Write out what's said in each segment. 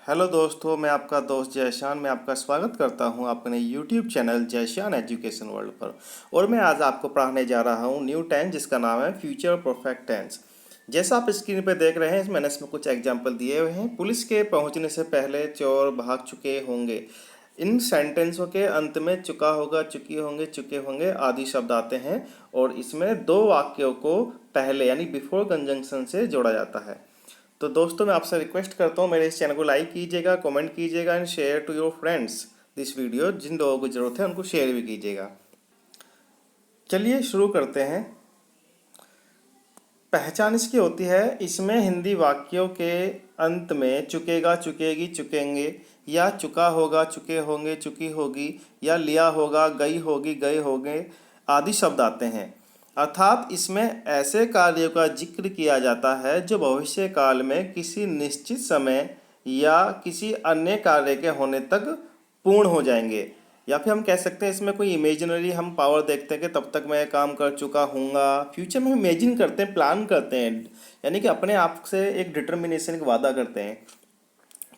Hello दोस्तों, मैं आपका दोस्त जयशान। मैं आपका स्वागत करता हूं अपने यूट्यूब चैनल जयशान एजुकेशन वर्ल्ड पर। और मैं आज आपको पढ़ाने जा रहा हूं न्यू टेंस, जिसका नाम है फ्यूचर परफेक्ट टेंस। जैसा आप स्क्रीन पर देख रहे हैं, मैंने इसमें कुछ एग्जाम्पल दिए हुए हैं। पुलिस के पहुंचने से पहले चोर भाग चुके होंगे। इन सेंटेंसों के अंत में चुका होगा, चुके होंगे आदि शब्द आते हैं, और इसमें दो वाक्यों को पहले यानी बिफोर कंजंक्शन से जोड़ा जाता है। तो दोस्तों, मैं आपसे रिक्वेस्ट करता हूँ, मेरे इस चैनल को लाइक कीजिएगा, कमेंट कीजिएगा and share to your friends this video. जिन लोगों को ज़रूरत है उनको शेयर भी कीजिएगा। चलिए शुरू करते हैं। पहचान इसकी होती है, इसमें हिंदी वाक्यों के अंत में चुकेगा, चुकेगी, चुकेंगे, या चुका होगा, चुके होंगे, चुकी होगी, या लिया होगा, गई होगी, गए होंगे आदि शब्द आते हैं। अर्थात इसमें ऐसे कार्यों का जिक्र किया जाता है जो भविष्य काल में किसी निश्चित समय या किसी अन्य कार्य के होने तक पूर्ण हो जाएंगे। या फिर हम कह सकते हैं इसमें कोई इमेजिनरी हम पावर देखते हैं कि तब तक मैं काम कर चुका हूँगा। फ्यूचर में हम इमेजिन करते हैं, प्लान करते हैं, यानी कि अपने आप से एक डिटर्मिनेशन का वादा करते हैं।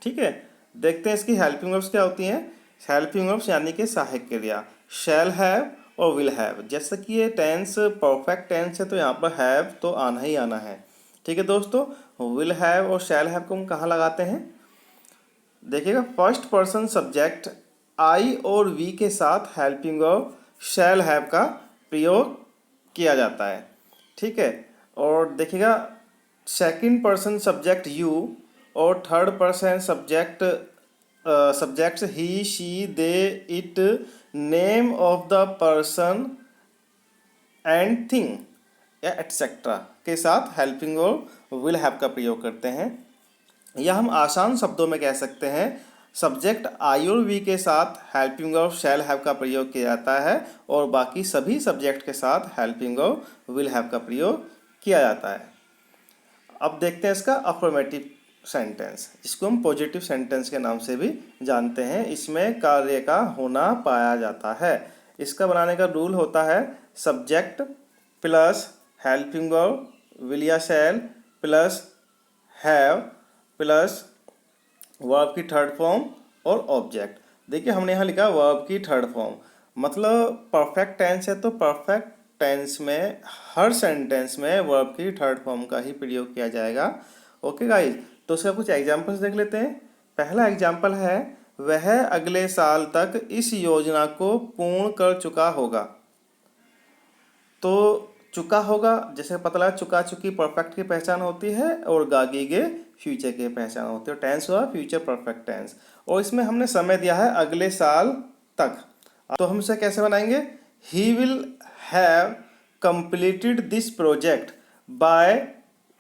ठीक है, देखते हैं इसकी हेल्पिंग वर्ब्स क्या होती हैं। हेल्पिंग वर्ब्स यानी कि सहायक क्रिया शैल हैव और विल हैव। जैसा कि ये टेंस परफेक्ट टेंस है तो यहाँ पर हैव तो आना ही आना है। ठीक है दोस्तों, विल हैव और शैल हैव को हम कहाँ लगाते हैं, देखिएगा। फर्स्ट पर्सन सब्जेक्ट आई और वी के साथ हेल्पिंग वर्ब शैल हैव का प्रयोग किया जाता है। ठीक है, और देखिएगा सेकंड पर्सन सब्जेक्ट यू और third person subjects he, she, they, it, name of the person and thing या एटसेट्रा के साथ हेल्पिंग वर्ब विल हैव का प्रयोग करते हैं। या हम आसान शब्दों में कह सकते हैं, सब्जेक्ट आई और वी के साथ हेल्पिंग वर्ब शैल हैव का प्रयोग किया जाता है और बाकी सभी सब्जेक्ट के साथ हेल्पिंग वर्ब विल हैव का प्रयोग किया जाता है। अब देखते हैं इसका अफर्मेटिव सेंटेंस, जिसको हम पॉजिटिव सेंटेंस के नाम से भी जानते हैं। इसमें कार्य का होना पाया जाता है। इसका बनाने का रूल होता है subject plus helping verb will या shall plus have plus verb की थर्ड फॉर्म और ऑब्जेक्ट। देखिए हमने यहाँ लिखा वर्ब की थर्ड फॉर्म, मतलब परफेक्ट टेंस है तो परफेक्ट टेंस में हर सेंटेंस में वर्ब की थर्ड फॉर्म का ही प्रयोग किया जाएगा। ओके गाइस, तो उसका कुछ एग्जांपल्स देख लेते हैं। पहला एग्जांपल है, वह अगले साल तक इस योजना को पूर्ण कर चुका होगा। तो चुका होगा जैसे पता लगा, चुका चुकी परफेक्ट की पहचान होती है और गागीगे फ्यूचर की पहचान होती है। टेंस हुआ फ्यूचर परफेक्ट टेंस, और इसमें हमने समय दिया है अगले साल तक। तो हम इसे कैसे बनाएंगे, he will have completed this project by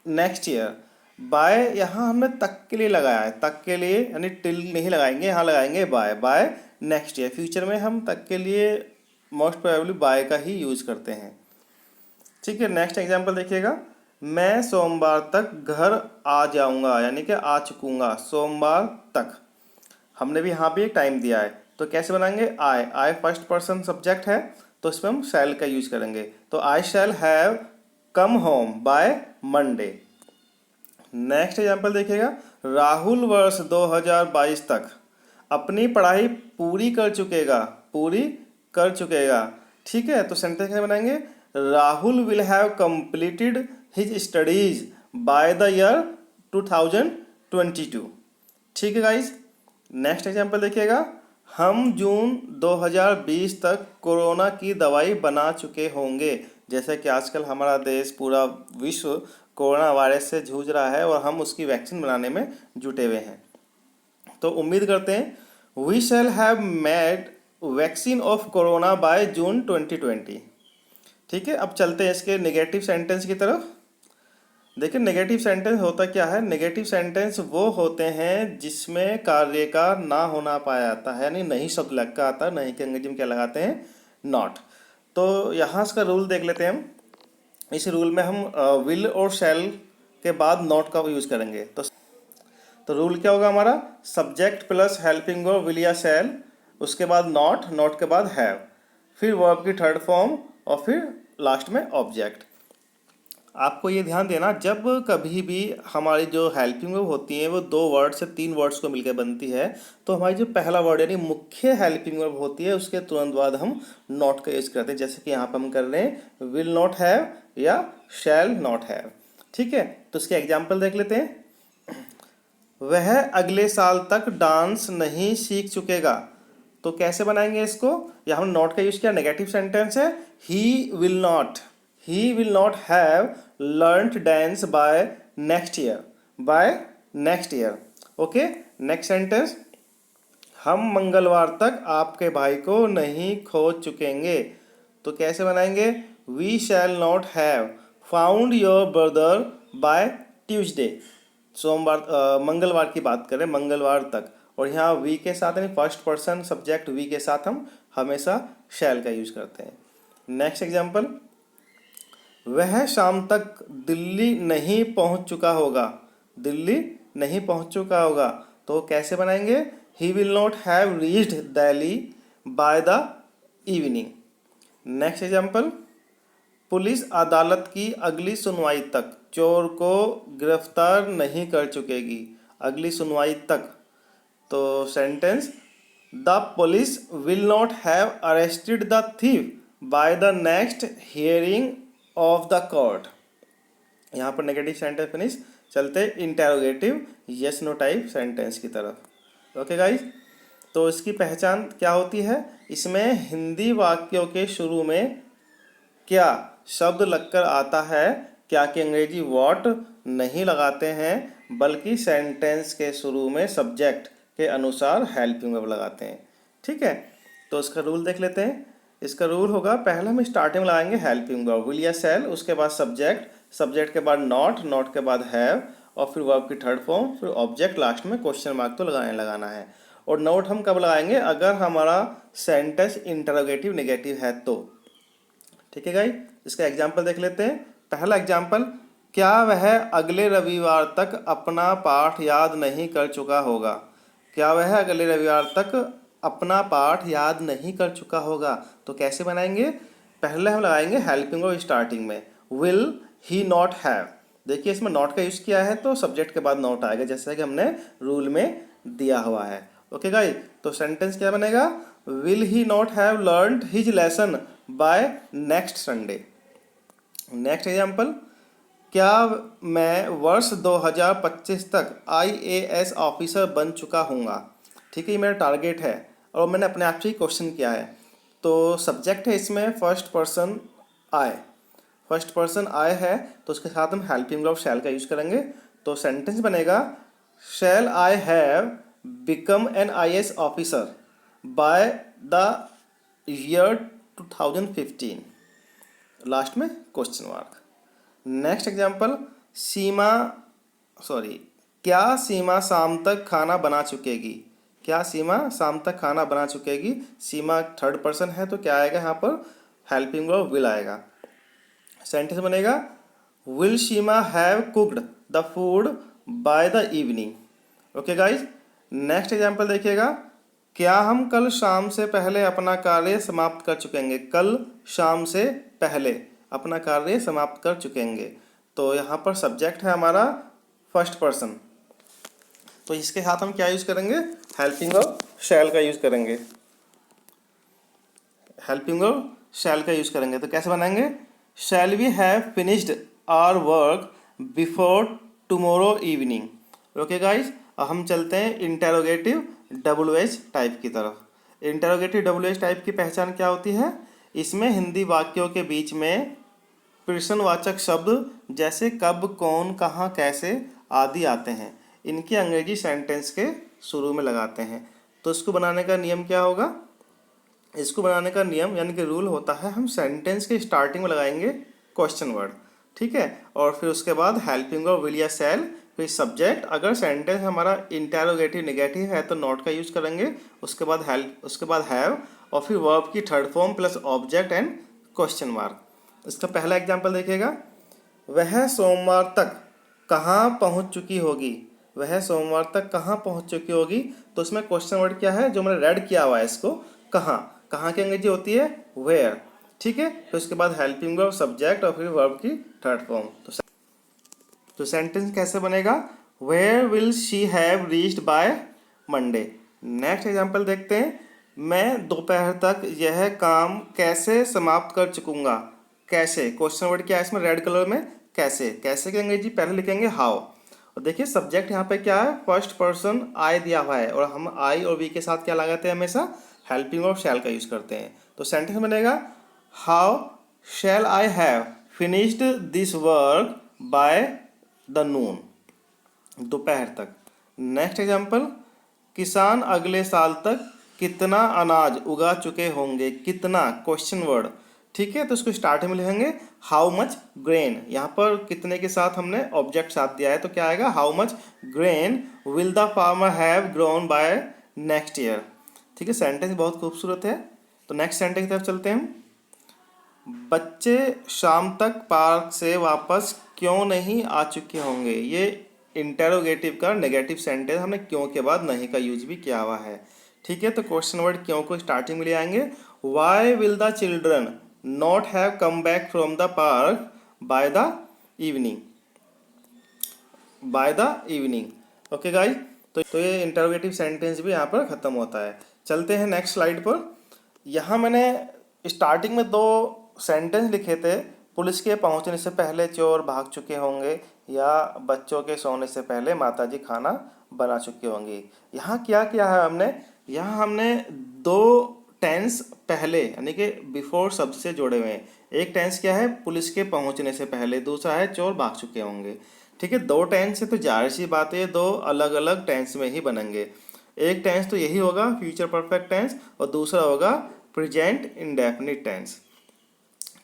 next year. By यहाँ हमने तक के लिए लगाया है, तक के लिए यानी टिल नहीं लगाएंगे, यहाँ लगाएंगे बाय नेक्स्ट ईयर। फ्यूचर में हम तक के लिए मोस्ट प्रोबेबली बाय का ही यूज करते हैं। ठीक है, नेक्स्ट एग्जांपल देखिएगा, मैं सोमवार तक घर आ जाऊंगा, यानी कि आ चुकूंगा सोमवार तक। हमने भी यहाँ भी एक टाइम दिया है, तो कैसे बनाएंगे, आई फर्स्ट पर्सन सब्जेक्ट है तो इसमें हम शैल का यूज करेंगे। तो I shall have come home by Monday. Next example देखिएगा, राहुल वर्ष 2022 तक अपनी पढ़ाई पूरी कर चुकेगा। ठीक है, तो सेंटेंस कैसे बनाएंगे, Rahul will have completed his studies bye the year 2022। ठीक है गाइज, नेक्स्ट एग्जांपल देखिएगा, हम जून 2020 तक कोरोना की दवाई बना चुके होंगे। जैसे कि आजकल हमारा देश, पूरा विश्व कोरोना वायरस से जूझ रहा है और हम उसकी वैक्सीन बनाने में जुटे हुए हैं। तो उम्मीद करते हैं we shall have made vaccine of corona by June 2020। ठीक है, अब चलते हैं इसके नेगेटिव सेंटेंस की तरफ। देखिए नेगेटिव सेंटेंस होता क्या है, नेगेटिव सेंटेंस वो होते हैं जिसमें कार्य का ना होना पाया जाता है, यानी नहीं शब्द लग का आता है, नहीं के अंग्रेजी में क्या लगाते हैं, नॉट। तो यहाँ इसका रूल देख लेते हैं हम। इस रूल में हम विल और शैल के बाद नॉट का यूज करेंगे। तो रूल क्या होगा हमारा, subject plus helping verb will या शैल, उसके बाद नॉट, नॉट के बाद हैव, फिर वर्ब की थर्ड फॉर्म और फिर लास्ट में ऑब्जेक्ट। आपको ये ध्यान देना, जब कभी भी हमारी जो हेल्पिंग वर्ब होती है वो 2 वर्ड से 3 वर्ड्स को मिलकर बनती है, तो हमारी जो पहला वर्ड यानी मुख्य हेल्पिंग वर्ब होती है उसके तुरंत बाद हम नॉट का यूज़ करते हैं। जैसे कि यहाँ पर हम कर रहे हैं विल नॉट हैव या शैल नॉट हैव। ठीक है, तो इसके एग्जाम्पल देख लेते हैं। वह अगले साल तक डांस नहीं सीख चुकेगा, तो कैसे बनाएंगे इसको? यहाँ हम नॉट का यूज किया, नेगेटिव सेंटेंस है। He will not have learned dance bye next year. Okay, next sentence, हम मंगलवार तक आपके भाई को नहीं खोज चुकेंगे, तो कैसे बनाएंगे? We shall not have found your brother by Tuesday. सोमवार मंगलवार की बात करें, मंगलवार तक, और यहाँ वी के साथ यानी फर्स्ट पर्सन सब्जेक्ट वी के साथ हम हमेशा शैल का यूज करते हैं। नेक्स्ट एग्जाम्पल, वह शाम तक दिल्ली नहीं पहुँच चुका होगा, दिल्ली नहीं पहुँच चुका होगा, तो कैसे बनाएंगे? He will not have reached Delhi bye the evening. Next example, police अदालत की अगली सुनवाई तक चोर को गिरफ्तार नहीं कर चुकेगी, अगली सुनवाई तक, तो sentence, the police will not have arrested the thief by the next hearing of the court. यहाँ पर नेगेटिव सेंटेंस फिनिश, चलते interrogative yes no type sentence की तरफ। ओके गाइस, तो इसकी पहचान क्या होती है? इसमें हिंदी वाक्यों के शुरू में क्या शब्द लगकर आता है, क्या कि अंग्रेजी व्हाट नहीं लगाते हैं, बल्कि सेंटेंस के शुरू में सब्जेक्ट के अनुसार हेल्पिंग वर्ब लगाते हैं। ठीक है, तो इसका रूल देख लेते हैं। इसका रूल होगा, पहले हम स्टार्टिंग में लगाएंगे हेल्पिंग वर्ब विल या शैल, उसके बाद सब्जेक्ट, सब्जेक्ट के बाद नॉट, नॉट के बाद हैव, और फिर वर्ब की थर्ड फॉर्म, फिर ऑब्जेक्ट, लास्ट में क्वेश्चन मार्क तो लगाना है। और नोट हम कब लगाएंगे? अगर हमारा सेंटेंस इंटरोगेटिव नेगेटिव है तो। ठीक है गाइस, इसका एग्जाम्पल देख लेते हैं। पहला एग्जाम्पल, क्या वह अगले रविवार तक अपना पाठ याद नहीं कर चुका होगा? क्या वह अगले रविवार तक अपना पाठ याद नहीं कर चुका होगा, तो कैसे बनाएंगे? पहले हम लगाएंगे हेल्पिंग वर्ब स्टार्टिंग में, विल ही नॉट हैव। देखिए इसमें नॉट का यूज़ किया है तो सब्जेक्ट के बाद नॉट आएगा, जैसा कि हमने रूल में दिया हुआ है। ओके गाइस, तो सेंटेंस क्या बनेगा? Will he not have learned his lesson bye next Sunday. Next example, क्या मैं वर्ष 2025 तक IAS ऑफिसर बन चुका हूँगा? ठीक है, ये मेरा टारगेट है और मैंने अपने आप से ही क्वेश्चन किया है। तो सब्जेक्ट है इसमें first person I, first person I है, तो उसके साथ हम हेल्पिंग वर्ब शैल का यूज़ करेंगे। तो सेंटेंस बनेगा, shall I have become an IAS officer by the year 2015, last में क्वेश्चन मार्क। नेक्स्ट एग्जाम्पल, क्या सीमा शाम तक खाना बना चुकेगी? क्या सीमा शाम तक खाना बना चुकेगी? सीमा थर्ड पर्सन है तो क्या आएगा यहाँ पर? हेल्पिंग वर्ब विल आएगा। सेंटेंस बनेगा, will Seema have cooked the food by the evening. Okay guys, next example देखिएगा, क्या हम कल शाम से पहले अपना कार्य समाप्त कर चुकेंगे? कल शाम से पहले अपना कार्य समाप्त कर चुकेंगे, तो यहाँ पर सब्जेक्ट है हमारा फर्स्ट पर्सन, तो इसके साथ हम क्या यूज़ करेंगे? हेल्पिंग वर्ब शैल का यूज़ करेंगे, हेल्पिंग वर्ब शैल का यूज़ करेंगे। तो कैसे बनाएंगे? Shall we have finished our work before tomorrow evening. Okay guys, हम चलते हैं इंटेरोगेटिव WH टाइप की तरफ। इंटेरोगेटिव WH टाइप की पहचान क्या होती है? इसमें हिंदी वाक्यों के बीच में प्रश्नवाचक शब्द जैसे कब, कौन, कहाँ, कैसे आदि आते हैं, इनकी अंग्रेजी सेंटेंस के शुरू में लगाते हैं। तो इसको बनाने का नियम क्या होगा? इसको बनाने का नियम यानी कि रूल होता है, हम सेंटेंस के स्टार्टिंग में लगाएंगे क्वेश्चन वर्ड, ठीक है, और फिर उसके बाद हेल्पिंग वर्ब विल या शैल, फिर सब्जेक्ट। अगर सेंटेंस हमारा इंटेरोगेटिव नेगेटिव है तो नॉट का यूज करेंगे, उसके बाद हैव, और फिर वर्ब की third form plus object and question mark. इसका पहला एग्जाम्पल देखिएगा, वह सोमवार तक कहाँ पहुँच चुकी होगी? वह सोमवार तक कहाँ पहुँच चुकी होगी, तो इसमें क्वेश्चन वर्ड क्या है जो मैंने रेड किया हुआ है, इसको कहाँ, कहाँ की अंग्रेजी होती है वेयर। ठीक है। फिर उसके बाद हेल्पिंग वर्ब, सब्जेक्ट और फिर वर्ब की थर्ड फॉर्म। तो सेंटेंस कैसे बनेगा, where will she have reached by Monday. Next example देखते हैं, मैं दोपहर तक यह काम कैसे समाप्त कर चुकूंगा। कैसे, क्वेश्चन वर्ड क्या है इसमें रेड कलर में, कैसे। कैसे की अंग्रेजी पहले लिखेंगे हाउ। और देखिए सब्जेक्ट यहाँ पे क्या है, फर्स्ट पर्सन आई दिया हुआ है, और हम आई और वी के साथ क्या लगाते हैं, हमेशा हेल्पिंग और शैल का यूज करते हैं। तो सेंटेंस बनेगा, how shall I have finished this work by the noon, दोपहर तक। नेक्स्ट एग्जाम्पल, किसान अगले साल तक कितना अनाज उगा चुके होंगे। कितना, क्वेश्चन वर्ड, ठीक है। तो इसको स्टार्टिंग में लिखेंगे हाउ मच ग्रेन। यहाँ पर कितने के साथ हमने ऑब्जेक्ट साथ दिया है, तो क्या आएगा, how much grain will the farmer have grown by next year. ठीक है, सेंटेंस बहुत खूबसूरत है। तो नेक्स्ट सेंटेंस की तरफ चलते हैं। बच्चे शाम तक पार्क से वापस क्यों नहीं आ चुके होंगे। ये इंटेरोगेटिव का नेगेटिव सेंटेंस, हमने क्यों के बाद नहीं का यूज भी किया हुआ है। ठीक है, तो क्वेश्चन वर्ड क्यों को स्टार्टिंग में ले आएंगे। Why will the children not have come back from the park by the evening, by the evening. Okay guys, तो ये इंटेरोगेटिव सेंटेंस भी यहाँ पर खत्म होता है। चलते हैं नेक्स्ट स्लाइड पर। यहाँ मैंने स्टार्टिंग में दो सेंटेंस लिखे थे, पुलिस के पहुंचने से पहले चोर भाग चुके होंगे, या बच्चों के सोने से पहले माताजी खाना बना चुके होंगी। यहाँ क्या किया है हमने, यहाँ हमने दो टेंस पहले यानी कि बिफोर शब्द से जोड़े हुए हैं। एक टेंस क्या है, पुलिस के पहुंचने से पहले, दूसरा है चोर भाग चुके होंगे। ठीक है, दो टेंस है तो जाहिर सी बात है दो अलग अलग टेंस में ही बनेंगे। एक टेंस तो यही होगा फ्यूचर परफेक्ट टेंस, और दूसरा होगा प्रेजेंट इंडेफिनिट टेंस।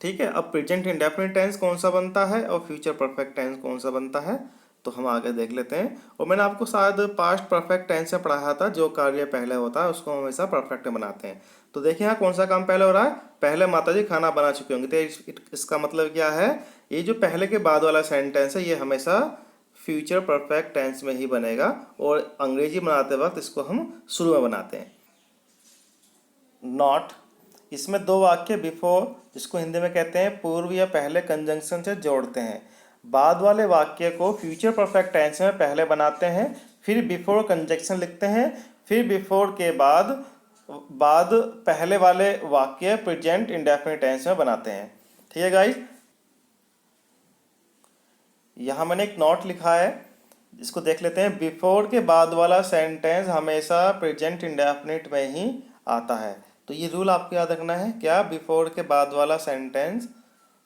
ठीक है, अब प्रेजेंट इंडेफिनिट टेंस कौन सा बनता है और फ्यूचर परफेक्ट टेंस कौन सा बनता है, तो हम आगे देख लेते हैं। और मैंने आपको शायद पास्ट परफेक्ट टेंस में पढ़ाया था, जो कार्य पहले होता है उसको हम हमेशा परफेक्ट में बनाते हैं। तो देखिए यहाँ कौन सा काम पहले हो रहा है, पहले माताजी खाना बना चुके होंगे। तो इसका मतलब क्या है, ये जो पहले के बाद वाला सेंटेंस है ये हमेशा फ्यूचर परफेक्ट टेंस में ही बनेगा, और अंग्रेजी बनाते वक्त इसको हम शुरू में बनाते हैं। नॉट, इसमें दो वाक्य बिफोर, जिसको हिंदी में कहते हैं पूर्व या पहले, कंजंक्शन से जोड़ते हैं। बाद वाले वाक्य को फ्यूचर परफेक्ट टेंस में पहले बनाते हैं, फिर बिफोर कंजंक्शन लिखते हैं, फिर बिफोर के बाद पहले वाले वाक्य प्रेजेंट इंडेफिनिट टेंस में बनाते हैं। ठीक है गाइस, यहाँ मैंने एक नोट लिखा है, इसको देख लेते हैं। बिफोर के बाद वाला सेंटेंस हमेशा प्रेजेंट इंडेफिनिट में ही आता है। तो ये रूल आपको याद रखना है, क्या, बिफोर के बाद वाला सेंटेंस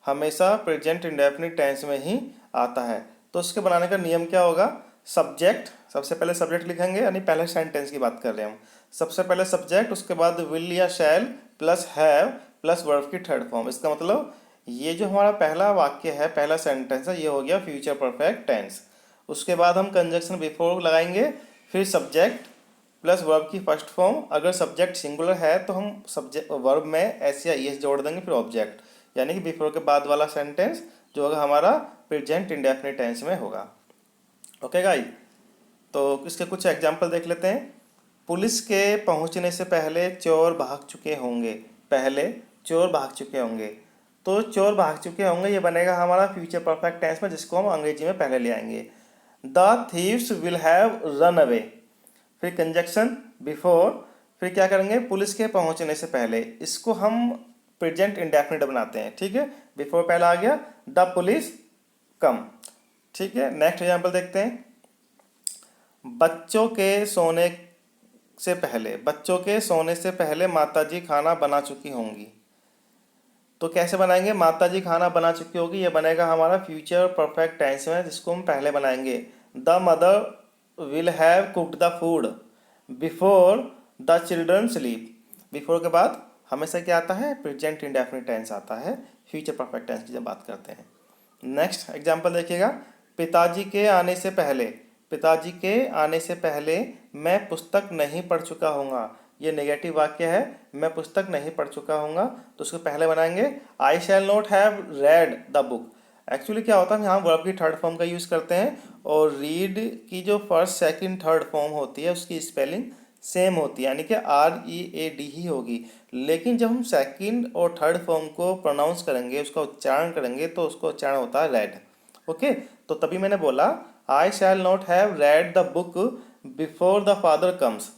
हमेशा प्रेजेंट इंडेफिनिट टेंस में ही आता है। तो उसके बनाने का नियम क्या होगा, सब्जेक्ट, सबसे पहले सब्जेक्ट लिखेंगे, यानी पहले सेंटेंस की बात कर रहे हैं हम। सबसे पहले सब्जेक्ट, उसके बाद विल या shall plus have plus verb की थर्ड फॉर्म। इसका मतलब ये जो हमारा पहला वाक्य है, पहला सेंटेंस है, ये हो गया फ्यूचर परफेक्ट टेंस। उसके बाद हम कंजंक्शन बिफोर लगाएंगे, फिर सब्जेक्ट प्लस वर्ब की फर्स्ट फॉर्म। अगर सब्जेक्ट सिंगुलर है तो हम सब्जेक्ट वर्ब में एस या ईएस जोड़ देंगे, फिर ऑब्जेक्ट, यानी कि बिफोर के बाद वाला सेंटेंस जो होगा हमारा प्रेजेंट इंडेफिनिट टेंस में होगा। ओके गाइस, तो इसके कुछ एग्जांपल देख लेते हैं। पुलिस के पहुंचने से पहले चोर भाग चुके होंगे। पहले चोर भाग चुके होंगे, तो चोर भाग चुके होंगे ये बनेगा हमारा फ्यूचर परफेक्ट टेंस में, जिसको हम अंग्रेजी में पहले ले आएंगे। The thieves will have run away, फिर कंजक्शन बिफोर, फिर क्या करेंगे, पुलिस के पहुंचने से पहले, इसको हम प्रेजेंट इंडेफिनिट बनाते हैं। ठीक है, बिफोर पहला आ गया, द पुलिस कम। ठीक है, नेक्स्ट एग्जांपल देखते हैं। बच्चों के सोने से पहले, बच्चों के सोने से पहले माताजी खाना बना चुकी होंगी। तो कैसे बनाएंगे, माताजी खाना बना चुकी होगी ये बनेगा हमारा फ्यूचर परफेक्ट टेंस में, जिसको हम पहले बनाएंगे। The mother will have cooked the food before the children sleep. Before के बाद हमेशा क्या आता है, प्रेजेंट इंडेफिनिट टेंस आता है फ्यूचर परफेक्ट टेंस की जब बात करते हैं। नेक्स्ट एग्जांपल देखिएगा। पिताजी के आने से पहले, पिताजी के आने से पहले मैं पुस्तक नहीं पढ़ चुका हूँगा। ये नेगेटिव वाक्य है, मैं पुस्तक नहीं पढ़ चुका हूँगा, तो उसको पहले बनाएंगे I shall not have read the book. Actually क्या होता है, हम यहाँ वर्ब की थर्ड फॉर्म का यूज़ करते हैं, और रीड की जो फर्स्ट सेकंड थर्ड फॉर्म होती है उसकी स्पेलिंग सेम होती है, यानी कि READ ही होगी। लेकिन जब हम सेकंड और थर्ड फॉर्म को प्रोनाउंस करेंगे, उसका उच्चारण करेंगे, तो उसका उच्चारण होता है रेड। ओके, तो तभी मैंने बोला I shall not have read the book before the father comes.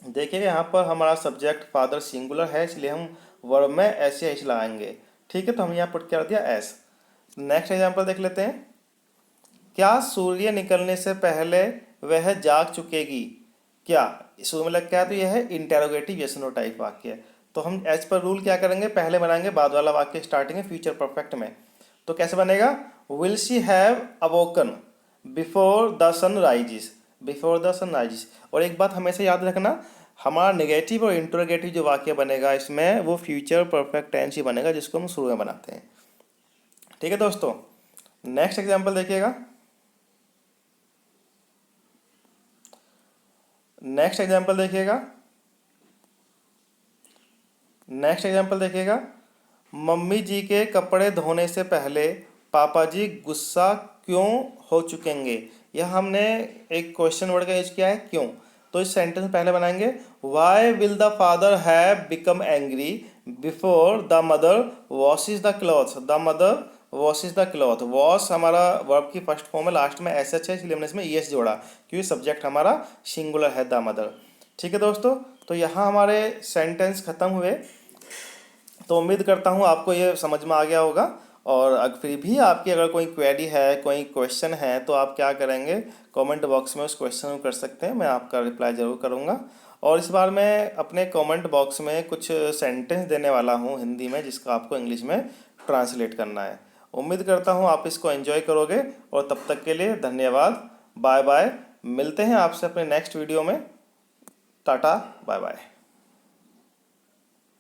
देखिएगा यहाँ पर हमारा सब्जेक्ट फादर सिंगुलर है, इसलिए हम वर्ब में ऐसे एच लगाएंगे। ठीक है, तो हम यहाँ पुट कर दिया एस। नेक्स्ट एग्जाम्पल देख लेते हैं। क्या सूर्य निकलने से पहले वह जाग चुकेगी? क्या सूर्य मतलब क्या है, तो यह है इंटेरोगेटिव यस नो टाइप वाक्य है। तो हम एज पर रूल क्या करेंगे, पहले बनाएंगे बाद वाला वाक्य स्टार्टिंग में फ्यूचर परफेक्ट में। तो कैसे बनेगा, will she have awoken before the sun rises, before the sun rises. और एक बात हमेशा याद रखना, हमारा नेगेटिव और इंटरोगेटिव जो वाक्य बनेगा इसमें, वो फ्यूचर परफेक्ट टेंस ही बनेगा, जिसको हम शुरू में बनाते हैं। ठीक है दोस्तों, नेक्स्ट एग्जाम्पल देखिएगा। नेक्स्ट एग्जाम्पल देखिएगा। नेक्स्ट एग्जाम्पल देखिएगा। मम्मी जी के कपड़े धोने से पहले पापा जी गुस्सा क्यों हो चुकेंगे? यह हमने एक क्वेश्चन वर्ड का यूज किया है, क्यों। तो इस सेंटेंस पहले बनाएंगे, why will the father have become angry before the mother washes the cloth. The mother washes the cloth. Wash हमारा वर्ब की फर्स्ट फॉर्म है, लास्ट में एस एच है, इसलिए हमने इसमें ईएस जोड़ा, क्योंकि सब्जेक्ट हमारा सिंगुलर है, द मदर। ठीक है दोस्तों, तो यहाँ हमारे सेंटेंस खत्म हुए। तो उम्मीद करता हूँ आपको ये समझ में आ गया होगा। और फिर भी आपकी अगर कोई क्वेरी है, कोई क्वेश्चन है, तो आप क्या करेंगे, कमेंट बॉक्स में उस क्वेश्चन को कर सकते हैं, मैं आपका रिप्लाई ज़रूर करूँगा। और इस बार मैं अपने कमेंट बॉक्स में कुछ सेंटेंस देने वाला हूँ हिंदी में, जिसका आपको इंग्लिश में ट्रांसलेट करना है। उम्मीद करता हूँ आप इसको एंजॉय करोगे। और तब तक के लिए धन्यवाद, बाय बाय। मिलते हैं आपसे अपने नेक्स्ट वीडियो में। Tata, bye bye.